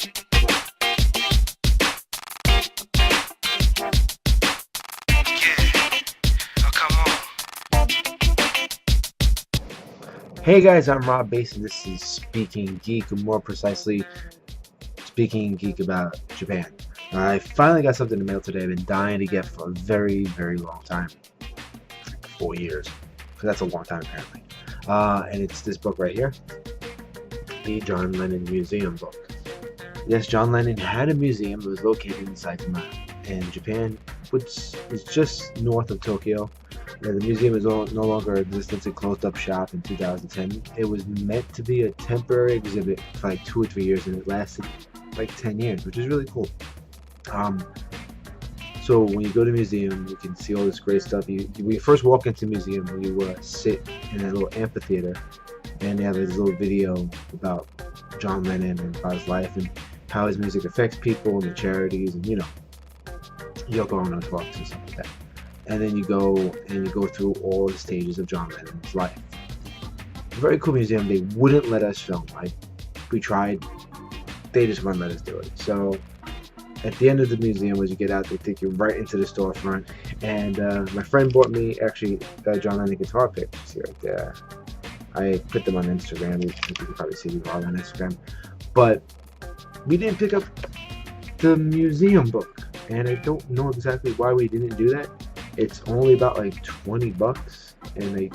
Hey guys, I'm Rob Bass, and this is Speaking Geek, more precisely, Speaking Geek about Japan. I finally got something in the mail today I've been dying to get for a very, very long time. Like 4 years. Because that's a long time apparently. And it's this book right here. The John Lennon Museum book. Yes, John Lennon had a museum that was located in Saitama in Japan, which is just north of Tokyo. The museum is no longer in existence. It closed up shop in 2010. It was meant to be a temporary exhibit for like 2 or 3 years, and it lasted like 10 years, which is really cool. So when you go to the museum, you can see all this great stuff. When you first walk into the museum, you sit in that little amphitheater, and they have this little video about John Lennon and about his life and how his music affects people and the charities, and Yoko Ono talks and stuff like that. And then you go through all the stages of John Lennon's life. Very cool museum. They wouldn't let us film. We tried. They just wouldn't let us do it. So at the end of the museum, as you get out, they take you right into the storefront. And my friend bought me actually John Lennon guitar pictures here right there. I put them on Instagram. You can probably see them all on Instagram. But we didn't pick up the museum book, and I don't know exactly why we didn't do that. It's only about like $20, and they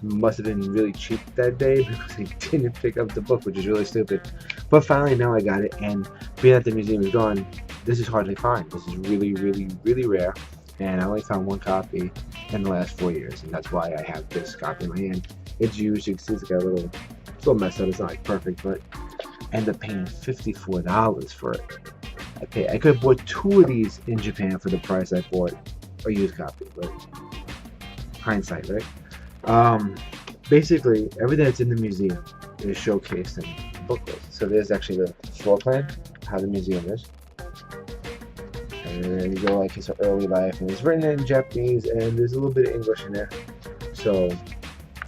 must have been really cheap that day because they didn't pick up the book, which is really stupid. But finally, now I got it, and being that the museum is gone, this is hard to find. This is really, really, really rare, and I only found one copy in the last 4 years, and that's why I have this copy in my hand. It's used. You can see it's got a little messed up. It's not like perfect, but I ended up paying $54 for it. I could have bought 2 of these in Japan for the price I bought a used copy, but hindsight, right? Basically, everything that's in the museum is showcased in the booklet. So there's actually the floor plan, how the museum is. And then you go like his early life, and it's written in Japanese, and there's a little bit of English in there. So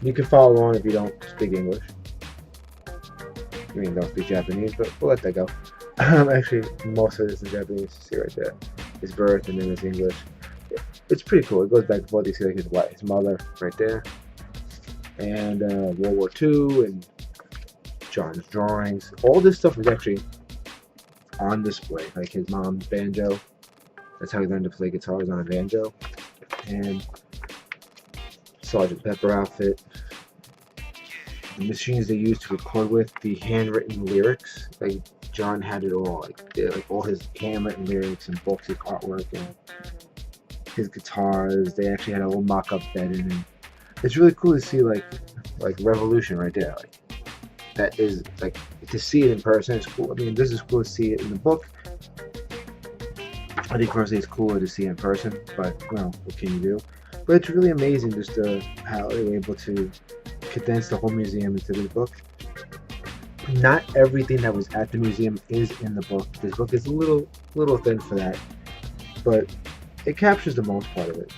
you can follow along if you don't speak English. Don't speak Japanese, but we'll let that go. Actually, most of it is in Japanese. See right there, his birth, and then his English. It's pretty cool. It goes back and forth. You see like his mother right there, and World War II, and John's drawings. All this stuff was actually on display. Like his mom's banjo. That's how he learned to play guitars on a banjo. And Sergeant Pepper outfit. The machines they used to record with, the handwritten lyrics. Like John had it all. Like all his handwritten lyrics and books, his artwork, and his guitars. They actually had a little mock-up bed in it. It's really cool to see like Revolution right there. Like that is like to see it in person. It's cool. I mean, this is cool to see it in the book. I think personally it's cooler to see it in person, but well, what can you do? But it's really amazing just how they were able to condense the whole museum into this book. Not everything that was at the museum is in the book. This book is a little thin for that, but it captures the most part of it.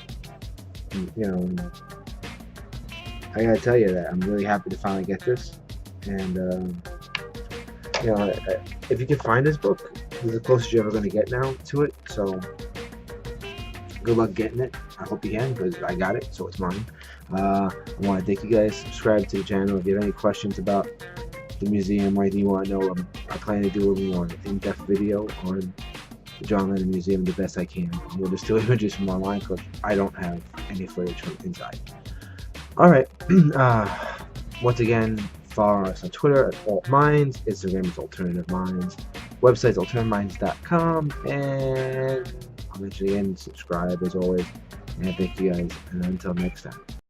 I gotta tell you that I'm really happy to finally get this, and if you can find this book, this is the closest you're ever going to get now to it. So good luck getting it. I hope you can, because I got it, so it's mine. I want to thank you guys. Subscribe to the channel if you have any questions about the museum or anything you want to know. I plan to do an in-depth video on the John Lennon Museum the best I can. I'm going to steal images from online because I don't have any footage from inside. Alright, once again, follow us on Twitter at AltMinds, Instagram is Alternative Minds, website is alternativeminds.com, and I'll mention again, subscribe as always, and thank you guys, and until next time.